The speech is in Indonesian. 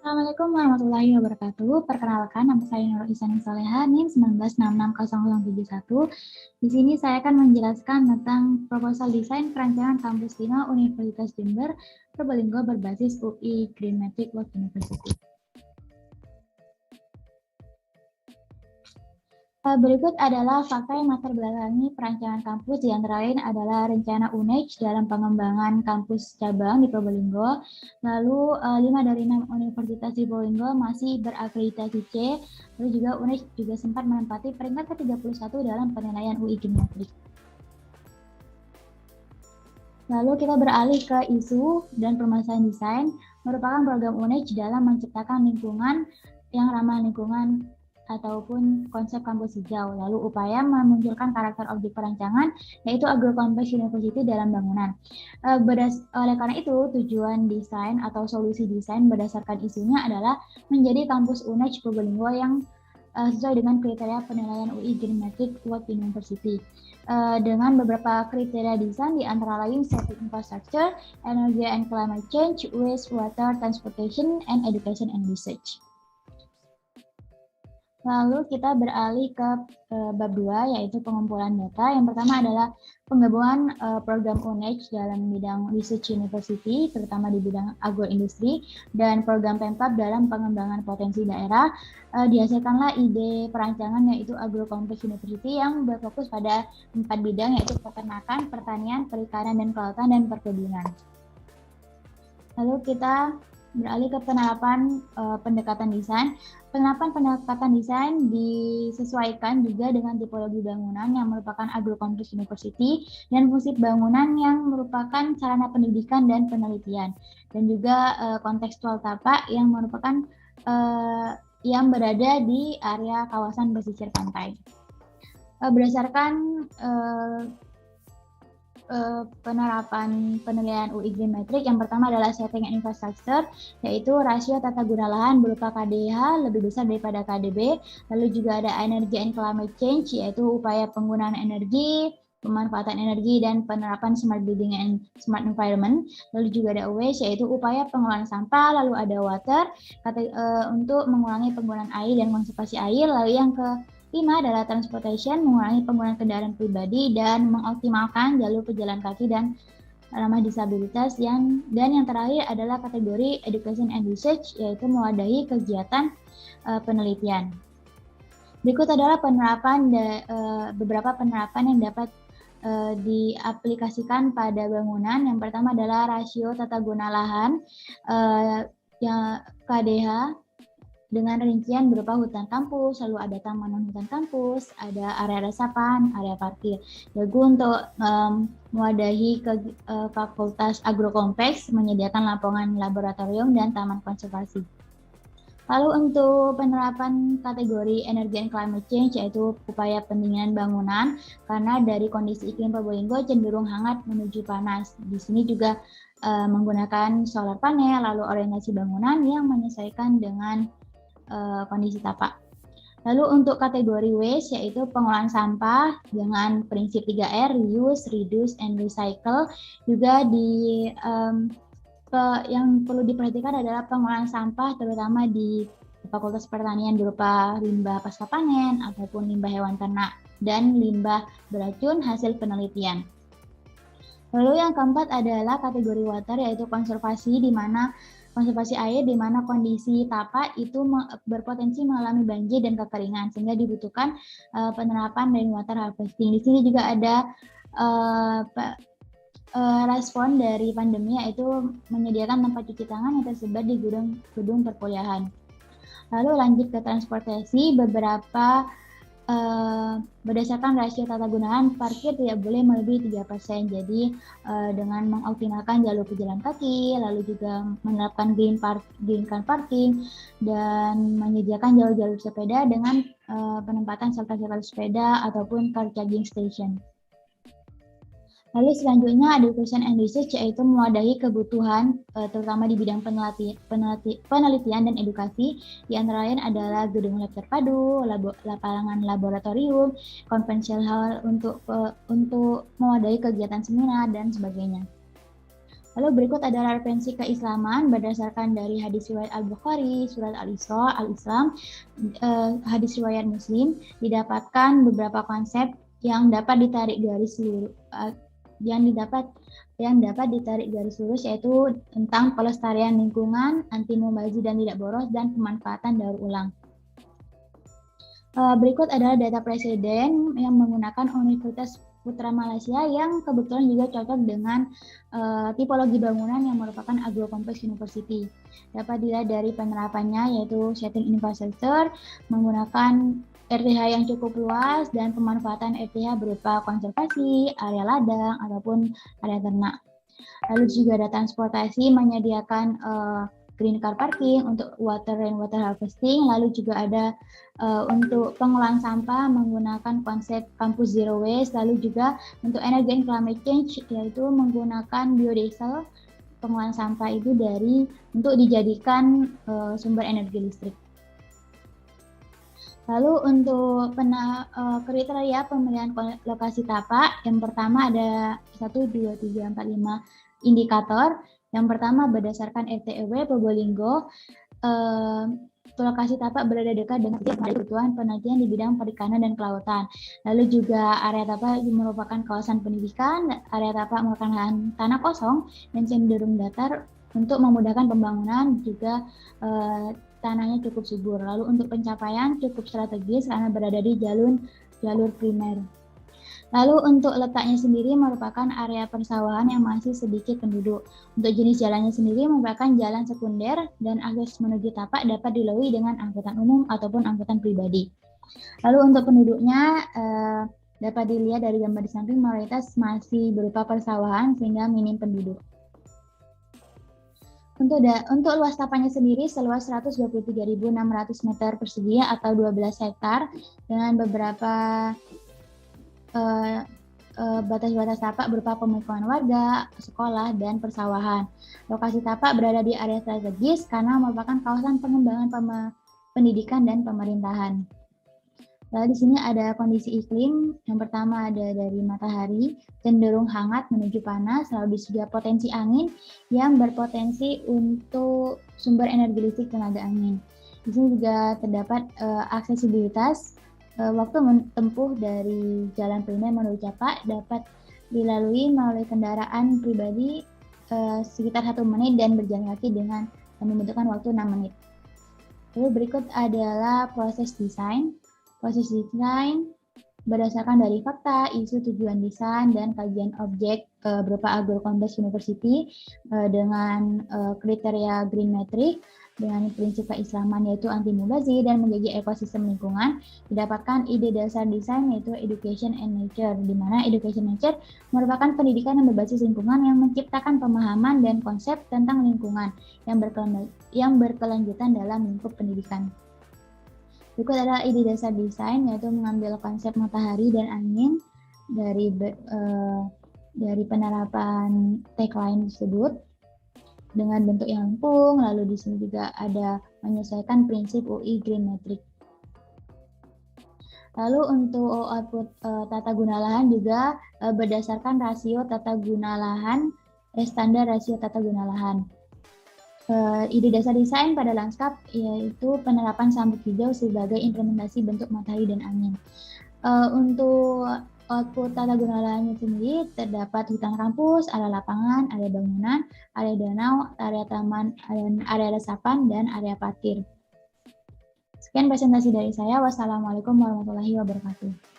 Assalamualaikum warahmatullahi wabarakatuh. Perkenalkan, nama saya Nurul Ihsanin Soleha, NIM 19660071. Di sini saya akan menjelaskan tentang proposal desain perancangan kampus 5 Universitas Jember, Probolinggo berbasis UI Green Matrix World University. Berikut adalah fakta yang latar belakangi perancangan kampus, di antara lain adalah rencana UNEJ dalam pengembangan kampus cabang di Probolinggo. Lalu 5 dari 6 universitas di Probolinggo masih berakreditasi C. Lalu juga UNEJ juga sempat menempati peringkat ke-31 dalam penilaian UI Green Matrix. Lalu kita beralih ke isu dan permasalahan desain, merupakan program UNEJ dalam menciptakan lingkungan yang ramah lingkungan ataupun konsep kampus hijau. Lalu upaya memunculkan karakter objek perancangan, yaitu agrokompleks university dalam bangunan. Oleh karena itu, tujuan desain atau solusi desain berdasarkan isunya adalah menjadi kampus UNEJ Probolinggo yang sesuai dengan kriteria penilaian UI Green Matrix World University. Dengan beberapa kriteria desain, di antara lain safety infrastructure, energy and climate change, waste, water, transportation, and education and research. Lalu kita beralih ke bab 2, yaitu pengumpulan data. Yang pertama adalah penggabungan program UNEJ dalam bidang research university, terutama di bidang agroindustri, dan program Pemkab dalam pengembangan potensi daerah. Dihasilkanlah ide perancangan, yaitu agrokompleks university yang berfokus pada 4 bidang, yaitu peternakan, pertanian, perikanan dan kelautan, dan perkebunan. Lalu kita beralih ke penerapan pendekatan desain. Penerapan pendekatan desain disesuaikan juga dengan tipologi bangunan yang merupakan agrokompleks university dan fungsi bangunan yang merupakan sarana pendidikan dan penelitian, dan juga kontekstual tapak yang merupakan yang berada di area kawasan pesisir pantai. Berdasarkan penerapan penilaian UI Green Matrix, yang pertama adalah setting and infrastructure, yaitu rasio tata guna lahan berupa KDH lebih besar daripada KDB. Lalu juga ada energy and climate change, yaitu upaya penggunaan energi, pemanfaatan energi, dan penerapan smart building and smart environment. Lalu juga ada waste, yaitu upaya pengelolaan sampah. Lalu ada water, untuk mengurangi penggunaan air dan konservasi air. Lalu yang kelima adalah transportation, mengurangi penggunaan kendaraan pribadi dan mengoptimalkan jalur pejalan kaki dan ramah disabilitas. Dan yang terakhir adalah kategori education and research, yaitu mewadahi kegiatan penelitian. Berikut adalah beberapa penerapan yang dapat diaplikasikan pada bangunan. Yang pertama adalah rasio tata guna lahan, yang KDH, dengan rincian berupa hutan kampus, lalu ada taman non-hutan kampus, ada area resapan, area parkir. Lalu untuk mewadahi fakultas agrokompleks, menyediakan lapangan laboratorium dan taman konservasi. Lalu untuk penerapan kategori energy and climate change, yaitu upaya pendinginan bangunan, karena dari kondisi iklim Probolinggo cenderung hangat menuju panas. Di sini juga menggunakan solar panel, lalu orientasi bangunan yang menyesuaikan dengan kondisi tapak. Lalu untuk kategori waste, yaitu pengolahan sampah dengan prinsip 3R, reuse, reduce, and recycle. Juga yang perlu diperhatikan adalah pengolahan sampah, terutama di Fakultas Pertanian, berupa limbah pasca panen ataupun limbah hewan ternak dan limbah beracun hasil penelitian. Lalu yang keempat adalah kategori water, yaitu konservasi, di mana konservasi air, di mana kondisi tapak itu berpotensi mengalami banjir dan kekeringan, sehingga dibutuhkan penerapan rainwater harvesting. Di sini juga ada respon dari pandemi, yaitu menyediakan tempat cuci tangan yang tersebar di gedung perkuliahan. Lalu lanjut ke transportasi, berdasarkan rasio tata gunaan, parkir tidak boleh melebihi 3%. Jadi dengan mengoptimalkan jalur pejalan kaki, lalu juga menerapkan green car parking, dan menyediakan jalur-jalur sepeda dengan penempatan shelter-shelter sepeda ataupun car charging station. Lalu selanjutnya education and research, yaitu mewadahi kebutuhan terutama di bidang penelitian dan edukasi. Di antara lain adalah gedung lab terpadu, lapangan laboratorium, convention hall untuk mewadahi kegiatan seminar dan sebagainya. Lalu berikut adalah referensi keislaman berdasarkan dari hadis riwayat Al-Bukhari, surat Al-Isra, Al-Islam, hadis riwayat Muslim, didapatkan beberapa konsep yang dapat ditarik garis lurus, yang dapat ditarik garis lurus, yaitu tentang pelestarian lingkungan, anti mubazir dan tidak boros, dan pemanfaatan daur ulang. Berikut adalah data presiden yang menggunakan Universitas Putra Malaysia yang kebetulan juga cocok dengan tipologi bangunan yang merupakan Agrokompleks University. Dapat dilihat dari penerapannya, yaitu setting infrastructure, menggunakan RTH yang cukup luas, dan pemanfaatan RTH berupa konservasi, area ladang, ataupun area ternak. Lalu juga ada transportasi, menyediakan green car parking untuk water rainwater harvesting. Lalu juga ada untuk pengolahan sampah menggunakan konsep kampus zero waste. Lalu juga untuk energy and climate change, yaitu menggunakan biodiesel pengolahan sampah itu untuk dijadikan sumber energi listrik. Lalu untuk kriteria pemilihan lokasi tapak, yang pertama ada 1, 2, 3, 4, 5 indikator. Yang pertama berdasarkan RT/RW Probolinggo, lokasi tapak berada dekat dengan kebutuhan penelitian di bidang perikanan dan kelautan. Lalu juga area tapak merupakan kawasan pendidikan, area tapak merupakan tanah kosong dan cenderung datar untuk memudahkan pembangunan, juga tanahnya cukup subur. Lalu untuk pencapaian cukup strategis karena berada di jalur primer. Lalu untuk letaknya sendiri merupakan area persawahan yang masih sedikit penduduk. Untuk jenis jalannya sendiri merupakan jalan sekunder dan akses menuju tapak dapat dilalui dengan angkutan umum ataupun angkutan pribadi. Lalu untuk penduduknya dapat dilihat dari gambar di samping, mayoritas masih berupa persawahan sehingga minim penduduk. Untuk luas tapaknya sendiri seluas 123.600 meter persegi atau 12 hektar dengan beberapa batas-batas tapak berupa pemukiman warga, sekolah, dan persawahan. Lokasi tapak berada di area strategis karena merupakan kawasan pengembangan pendidikan dan pemerintahan. Lalu di sini ada kondisi iklim. Yang pertama ada dari matahari cenderung hangat menuju panas, lalu juga potensi angin yang berpotensi untuk sumber energi listrik tenaga angin. Di sini juga terdapat aksesibilitas. Waktu tempuh dari jalan primer menuju tapak dapat dilalui melalui kendaraan pribadi sekitar 1 menit dan berjalan kaki dengan membutuhkan waktu 6 menit. Lalu berikut adalah proses desain. Proses desain berdasarkan dari fakta, isu, tujuan desain, dan kajian objek berupa Agrokompleks University dengan kriteria green metric, dengan prinsip keislaman yaitu anti mubazir dan menjaga ekosistem lingkungan. Didapatkan ide dasar desain yaitu education and nature, di mana education and nature merupakan pendidikan yang berbasis lingkungan yang menciptakan pemahaman dan konsep tentang lingkungan yang berkelanjutan dalam lingkup pendidikan. Berikut adalah ide dasar desain, yaitu mengambil konsep matahari dan angin dari penerapan tagline tersebut dengan bentuk yang lengkung. Lalu di sini juga ada menyesuaikan prinsip UI Green Metric. Lalu untuk output tata guna lahan juga berdasarkan rasio tata guna lahan, standar rasio tata guna lahan. Ide dasar desain pada lanskap yaitu penerapan sabuk hijau sebagai implementasi bentuk matahari dan angin. Untuk output tata guna lahannya sendiri terdapat hutan kampus, area lapangan, area bangunan, area danau, area taman, area resapan, dan area parkir. Sekian presentasi dari saya. Wassalamualaikum warahmatullahi wabarakatuh.